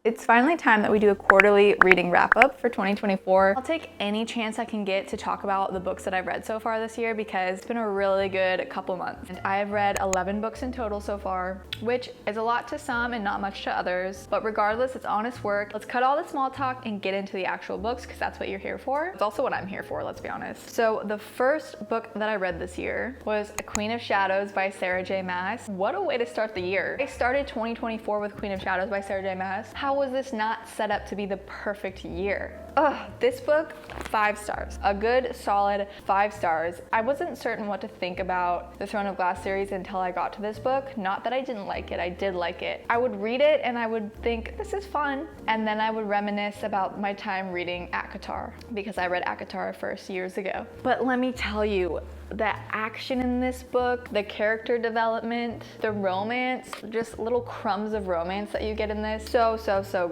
It's finally time that we do a quarterly reading wrap-up for 2024. I'll take any chance I can get to talk about the books that I've read so far this year because it's been a really good couple months. And I have read 11 books in total so far, which is a lot to some and not much to others. But regardless, it's honest work. Let's cut all the small talk and get into the actual books because that's what you're here for. It's also what I'm here for, let's be honest. So the first book that I read this year was Queen of Shadows by Sarah J. Maas. What a way to start the year. I started 2024 with Queen of Shadows by Sarah J. Maas. How was this not set up to be the perfect year? This book, 5 stars. A good, solid 5 stars. I wasn't certain what to think about the Throne of Glass series until I got to this book. Not that I didn't like it, I did like it. I would read it and I would think, this is fun. And then I would reminisce about my time reading ACOTAR because I read ACOTAR first years ago. But let me tell you, the action in this book, the character development, the romance, just little crumbs of romance that you get in this. So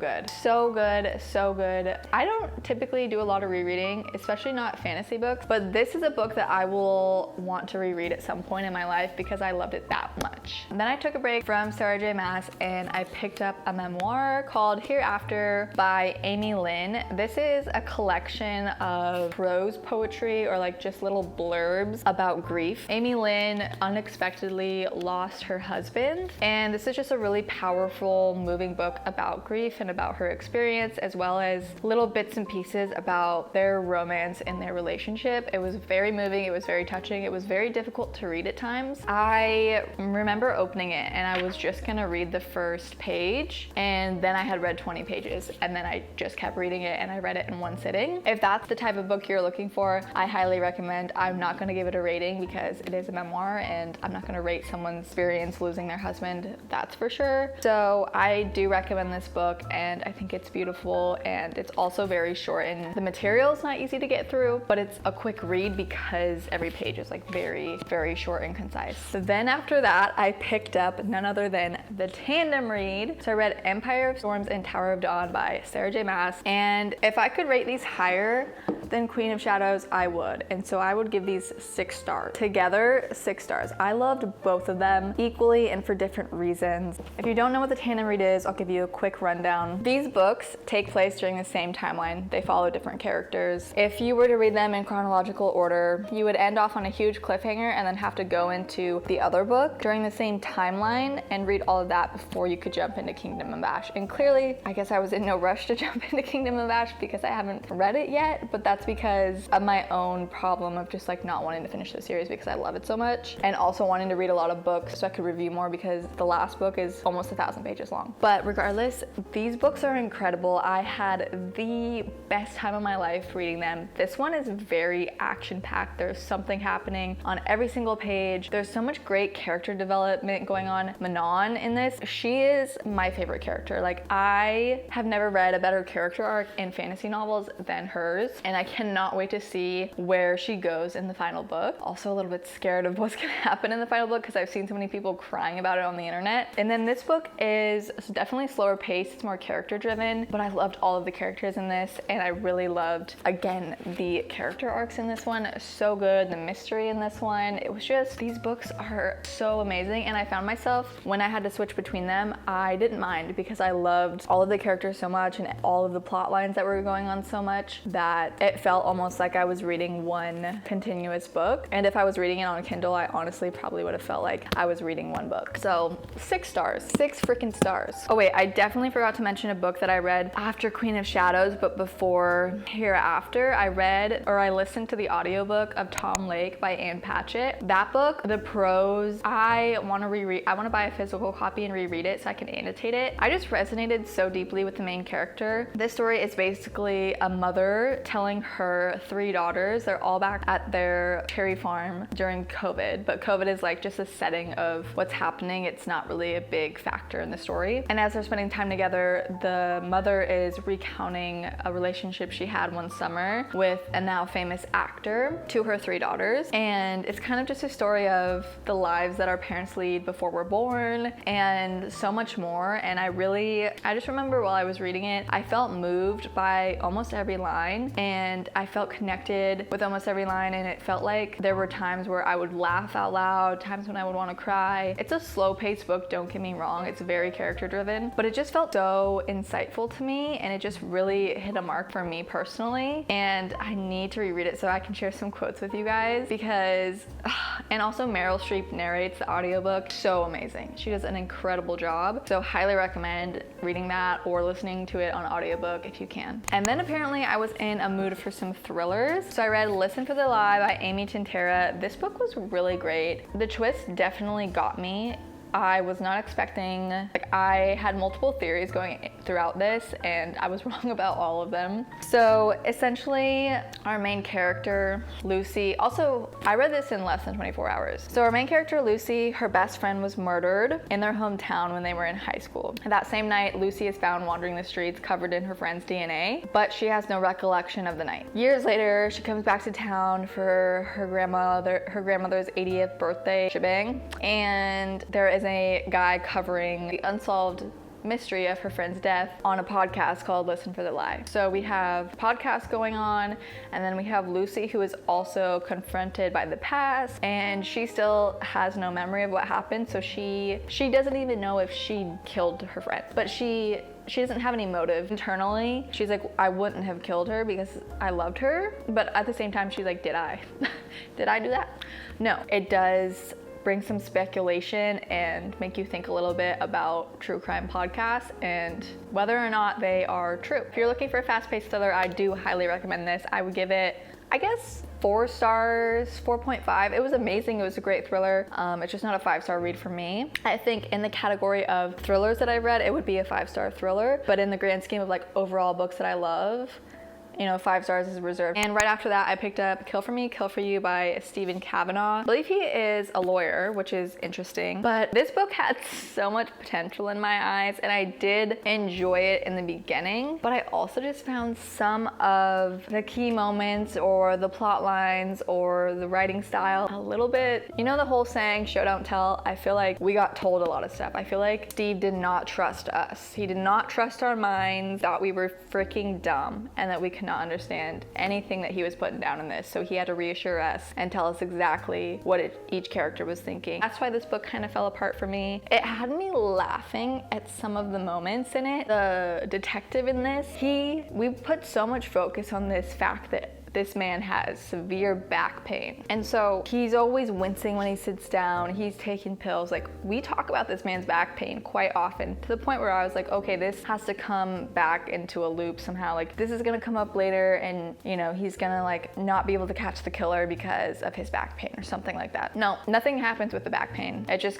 good. So good, so good. I don't typically do a lot of rereading, especially not fantasy books, but this is a book that I will want to reread at some point in my life because I loved it that much. And then I took a break from Sarah J. Maas and I picked up a memoir called Hereafter by Amy Lynn. This is a collection of prose poetry or like just little blurbs about grief. Amy Lynn unexpectedly lost her husband, and this is just a really powerful, moving book about grief and about her experience, as well as little bits and pieces about their romance and their relationship. It was very moving, it was very touching, it was very difficult to read at times. I remember opening it and I was just gonna read the first page, and then I had read 20 pages, and then I just kept reading it and I read it in one sitting. If that's the type of book you're looking for, I highly recommend. I'm not gonna give it a rating because it is a memoir and I'm not going to rate someone's experience losing their husband, that's for sure. So I do recommend this book and I think it's beautiful, and it's also very short and the material is not easy to get through, but it's a quick read because every page is like very, very short and concise. So then after that, I picked up none other than the tandem read. So I read Empire of Storms and Tower of Dawn by Sarah J. Maas, and if I could rate these higher than Queen of Shadows, I would. And so I would give these 6 stars. Together, 6 stars. I loved both of them equally and for different reasons. If you don't know what the tandem read is, I'll give you a quick rundown. These books take place during the same timeline. They follow different characters. If you were to read them in chronological order, you would end off on a huge cliffhanger and then have to go into the other book during the same timeline and read all of that before you could jump into Kingdom of Ash. And clearly, I guess I was in no rush to jump into Kingdom of Ash because I haven't read it yet, but that's because of my own problem of just like not wanting to finish the series because I love it so much, and also wanting to read a lot of books so I could review more because the last book is almost 1,000 pages long. But regardless, these books are incredible. I had the best time of my life reading them. This one is very action-packed. There's something happening on every single page. There's so much great character development going on. Manon in this, she is my favorite character. Like, I have never read a better character arc in fantasy novels than hers, and I cannot wait to see where she goes in the final book. Also a little bit scared of what's gonna happen in the final book because I've seen so many people crying about it on the internet. And then this book is definitely slower paced, it's more character driven, but I loved all of the characters in this, and I really loved, again, the character arcs in this one. So good, the mystery in this one. It was just, these books are so amazing, and I found myself, when I had to switch between them, I didn't mind because I loved all of the characters so much and all of the plot lines that were going on so much that it felt almost like I was reading one continuous book. And if I was reading it on Kindle, I honestly probably would have felt like I was reading one book. So 6 stars, 6 freaking stars. Oh wait, I definitely forgot to mention a book that I read after Queen of Shadows, but before Hereafter. I listened to the audiobook of Tom Lake by Ann Patchett. That book, the prose, I want to buy a physical copy and reread it so I can annotate it. I just resonated so deeply with the main character. This story is basically a mother telling her 3 daughters. They're all back at their cherry farm during COVID, but COVID is like just a setting of what's happening. It's not really a big factor in the story. And as they're spending time together, the mother is recounting a relationship she had one summer with a now famous actor to her 3 daughters. And it's kind of just a story of the lives that our parents lead before we're born and so much more. And I just remember while I was reading it, I felt moved by almost every line. And and I felt connected with almost every line, and it felt like there were times where I would laugh out loud, times when I would want to cry. It's a slow-paced book, don't get me wrong, it's very character-driven, but it just felt so insightful to me, and it just really hit a mark for me personally, and I need to reread it so I can share some quotes with you guys because, and also Meryl Streep narrates the audiobook, so amazing. She does an incredible job, so highly recommend reading that or listening to it on audiobook if you can. And then apparently I was in a mood for some thrillers, so I read Listen for the Lie by Amy Tintera. This book was really great. The twist definitely got me. I was not expecting, like, I had multiple theories going throughout this and I was wrong about all of them. So essentially our main character, Lucy, also I read this in less than 24 hours. So our main character, Lucy, her best friend was murdered in their hometown when they were in high school. That same night, Lucy is found wandering the streets covered in her friend's DNA, but she has no recollection of the night. Years later, she comes back to town for her grandmother's 80th birthday shebang, and there is a guy covering the unsolved mystery of her friend's death on a podcast called Listen for the Lie. So we have podcasts going on, and then we have Lucy, who is also confronted by the past, and she still has no memory of what happened, so she doesn't even know if she killed her friend, but she doesn't have any motive internally. She's like, I wouldn't have killed her because I loved her, but at the same time she's like, did I did I do that? No. It does bring some speculation and make you think a little bit about true crime podcasts and whether or not they are true. If you're looking for a fast-paced thriller, I do highly recommend this. I would give it, I guess, 4 stars, 4.5. It was amazing. It was a great thriller. It's just not a 5-star read for me. I think in the category of thrillers that I read, it would be a 5-star thriller, but in the grand scheme of like overall books that I love, you know, 5 stars is reserved. And right after that, I picked up Kill for Me, Kill for You by Stephen Kavanaugh. I believe he is a lawyer, which is interesting. But this book had so much potential in my eyes, and I did enjoy it in the beginning, but I also just found some of the key moments or the plot lines or the writing style a little bit, you know, the whole saying, show don't tell. I feel like we got told a lot of stuff. I feel like Steve did not trust us. He did not trust our minds, thought we were freaking dumb and that we could not understand anything that he was putting down in this, so he had to reassure us and tell us exactly what each character was thinking. That's why this book kind of fell apart for me. It had me laughing at some of the moments in it. The detective in this, we put so much focus on this fact that this man has severe back pain. And so he's always wincing when he sits down, he's taking pills. Like, we talk about this man's back pain quite often, to the point where I was like, okay, this has to come back into a loop somehow. Like, this is gonna come up later and, you know, he's gonna like not be able to catch the killer because of his back pain or something like that. No, nothing happens with the back pain. We're just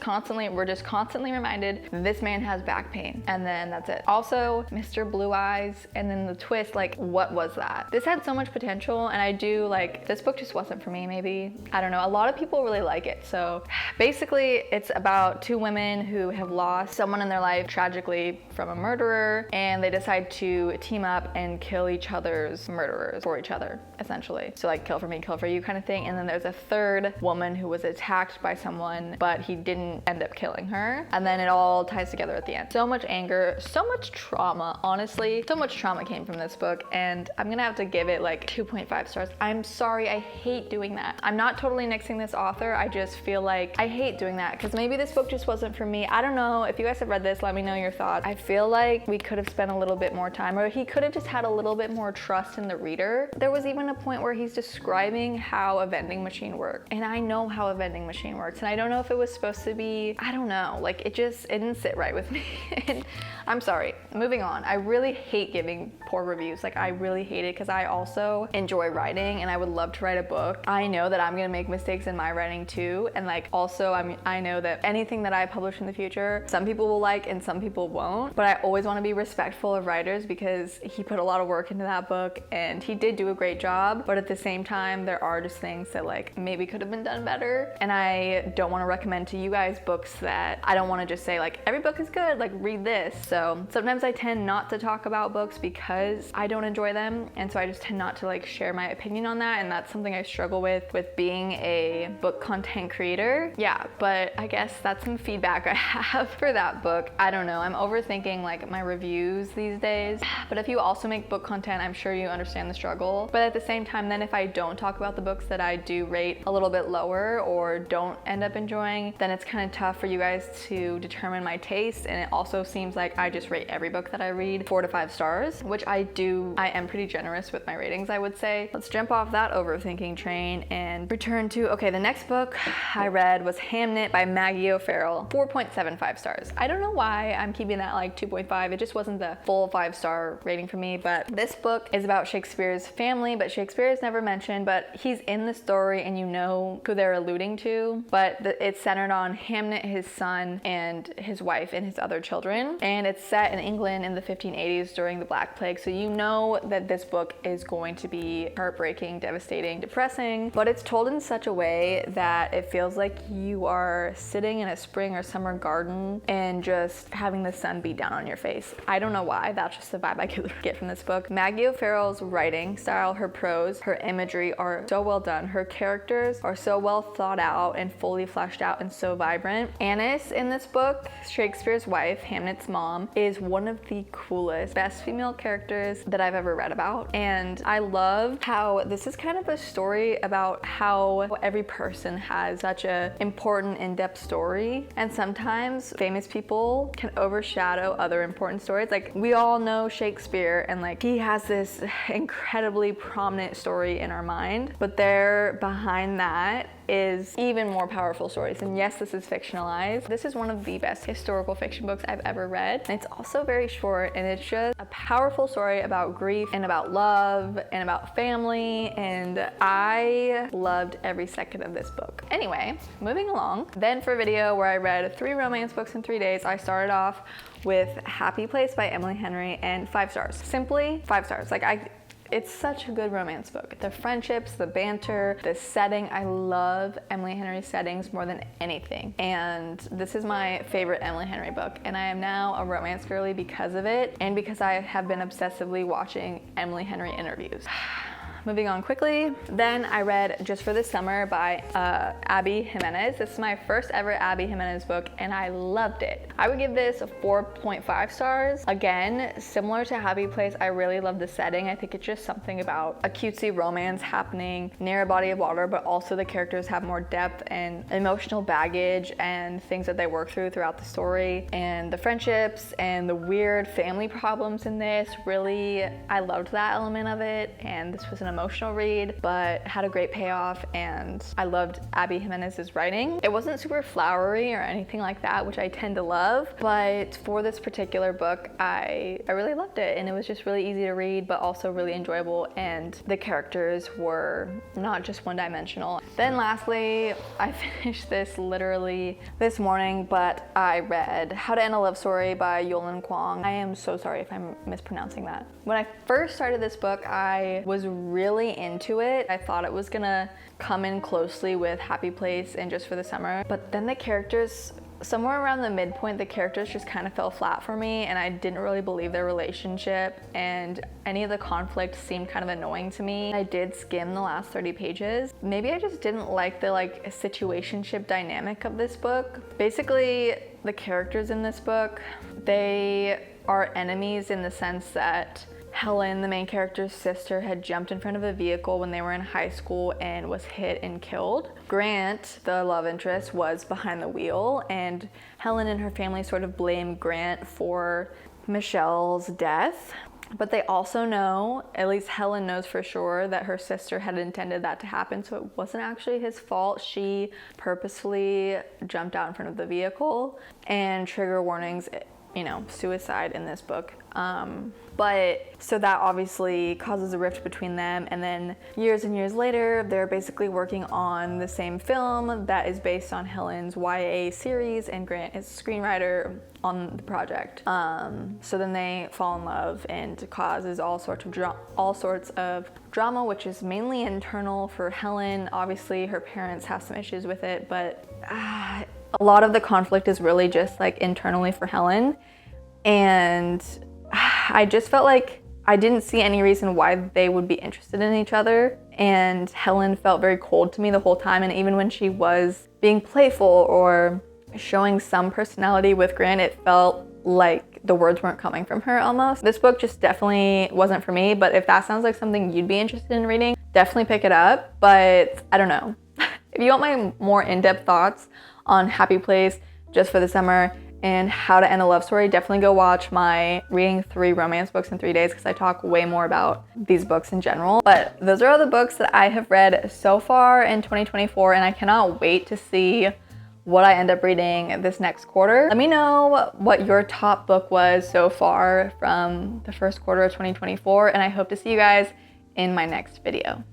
constantly reminded this man has back pain, and then that's it. Also, Mr. Blue Eyes, and then the twist, like, what was that? This had so much potential, and I do like, this book just wasn't for me, maybe. I don't know, a lot of people really like it. So basically it's about 2 women who have lost someone in their life tragically from a murderer, and they decide to team up and kill each other's murderers for each other, essentially. So like, kill for me, kill for you kind of thing. And then there's a 3rd woman who was attacked by someone, but he didn't end up killing her. And then it all ties together at the end. So much anger, so much trauma, honestly. So much trauma came from this book, and I'm gonna have to give it like 2.5 stars. I'm sorry, I hate doing that. I'm not totally nixing this author, I just feel like I hate doing that because maybe this book just wasn't for me. I don't know. If you guys have read this, let me know your thoughts. I feel like we could have spent a little bit more time, or he could have just had a little bit more trust in the reader. There was even a point where he's describing how a vending machine works, and I know how a vending machine works, and I don't know if it was supposed to be, I don't know, like, it didn't sit right with me. And I'm sorry. Moving on. I really hate giving poor reviews. Like, I really hate it because I also enjoy writing and I would love to write a book. I know that I'm gonna make mistakes in my writing too, and like, also I know that anything that I publish in the future, some people will like and some people won't, but I always want to be respectful of writers because he put a lot of work into that book and he did do a great job, but at the same time there are just things that like maybe could have been done better. And I don't want to recommend to you guys books that I don't want to just say like, every book is good, like read this. So sometimes I tend not to talk about books because I don't enjoy them, and so I just tend not to like share share my opinion on that, and that's something I struggle with being a book content creator. Yeah, but I guess that's some feedback I have for that book. I don't know, I'm overthinking like my reviews these days, but if you also make book content, I'm sure you understand the struggle. But at the same time, then if I don't talk about the books that I do rate a little bit lower or don't end up enjoying, then it's kind of tough for you guys to determine my taste. And it also seems like I just rate every book that I read 4 to 5 stars, which I am pretty generous with my ratings, I would say. Let's jump off that overthinking train and return to, okay, the next book I read was Hamnet by Maggie O'Farrell, 4.75 stars. I don't know why I'm keeping that like 2.5. It just wasn't the full 5-star rating for me, but this book is about Shakespeare's family, but Shakespeare is never mentioned, but he's in the story and you know who they're alluding to, but it's centered on Hamnet, his son, and his wife and his other children. And it's set in England in the 1580s during the Black Plague, so you know that this book is going to be heartbreaking, devastating, depressing, but it's told in such a way that it feels like you are sitting in a spring or summer garden and just having the sun beat down on your face. I don't know why, that's just the vibe I could get from this book. Maggie O'Farrell's writing style, her prose, her imagery are so well done. Her characters are so well thought out and fully fleshed out and so vibrant. Annis in this book, Shakespeare's wife, Hamnet's mom, is one of the coolest, best female characters that I've ever read about. And I love how this is kind of a story about how every person has such a important, in-depth story. And sometimes famous people can overshadow other important stories. Like, we all know Shakespeare and like he has this incredibly prominent story in our mind, but there behind that is even more powerful stories. And yes, this is fictionalized. This is one of the best historical fiction books I've ever read. And it's also very short, and it's just a powerful story about grief and about love and about family, and I loved every second of this book. Anyway, moving along. Then for a video where I read 3 romance books in 3 days, I started off with Happy Place by Emily Henry, and 5 stars. Simply 5 stars. It's such a good romance book. The friendships, the banter, the setting. I love Emily Henry's settings more than anything. And this is my favorite Emily Henry book. And I am now a romance girly because of it, and because I have been obsessively watching Emily Henry interviews. Moving on quickly. Then I read Just for the Summer by Abby Jimenez. This is my first ever Abby Jimenez book, and I loved it. I would give this a 4.5 stars. Again, similar to Happy Place, I really love the setting. I think it's just something about a cutesy romance happening near a body of water, but also the characters have more depth and emotional baggage and things that they work throughout the story. And the friendships and the weird family problems in this, really, I loved that element of it. And this was an emotional read, but had a great payoff, and I loved Abby Jimenez's writing. It wasn't super flowery or anything like that, which I tend to love, but for this particular book, I really loved it, and it was just really easy to read, but also really enjoyable, and the characters were not just one-dimensional. Then lastly, I finished this literally this morning, but I read How to End a Love Story by Yulin Kwong. I am so sorry if I'm mispronouncing that. When I first started this book, I was really into it. I thought it was gonna come in closely with Happy Place and Just for the Summer, but then the characters, somewhere around the midpoint, the characters just kind of fell flat for me, and I didn't really believe their relationship, and any of the conflict seemed kind of annoying to me. I did skim the last 30 pages. Maybe I just didn't like the situationship dynamic of this book. Basically, the characters in this book, they are enemies in the sense that Helen, the main character's sister, had jumped in front of a vehicle when they were in high school and was hit and killed. Grant, the love interest, was behind the wheel, and Helen and her family sort of blame Grant for Michelle's death. But they also know, at least Helen knows for sure, that her sister had intended that to happen, so it wasn't actually his fault. She purposefully jumped out in front of the vehicle. And trigger warnings, suicide in this book. But so that obviously causes a rift between them, and then years and years later, they're basically working on the same film that is based on Helen's YA series, and Grant is a screenwriter on the project. So then they fall in love, and it causes all sorts of drama, which is mainly internal for Helen. Obviously, her parents have some issues with it, but a lot of the conflict is really just internally for Helen. And I just felt like I didn't see any reason why they would be interested in each other, and Helen felt very cold to me the whole time, and even when she was being playful or showing some personality with Grant, it felt like the words weren't coming from her almost. This book just definitely wasn't for me, but if that sounds like something you'd be interested in reading, definitely pick it up. But I don't know. If you want my more in-depth thoughts on Happy Place, Just for the Summer, and How to End a Love Story, definitely go watch my reading 3 romance books in 3 days, because I talk way more about these books in general. But those are all the books that I have read so far in 2024, and I cannot wait to see what I end up reading this next quarter. Let me know what your top book was so far from the first quarter of 2024, and I hope to see you guys in my next video.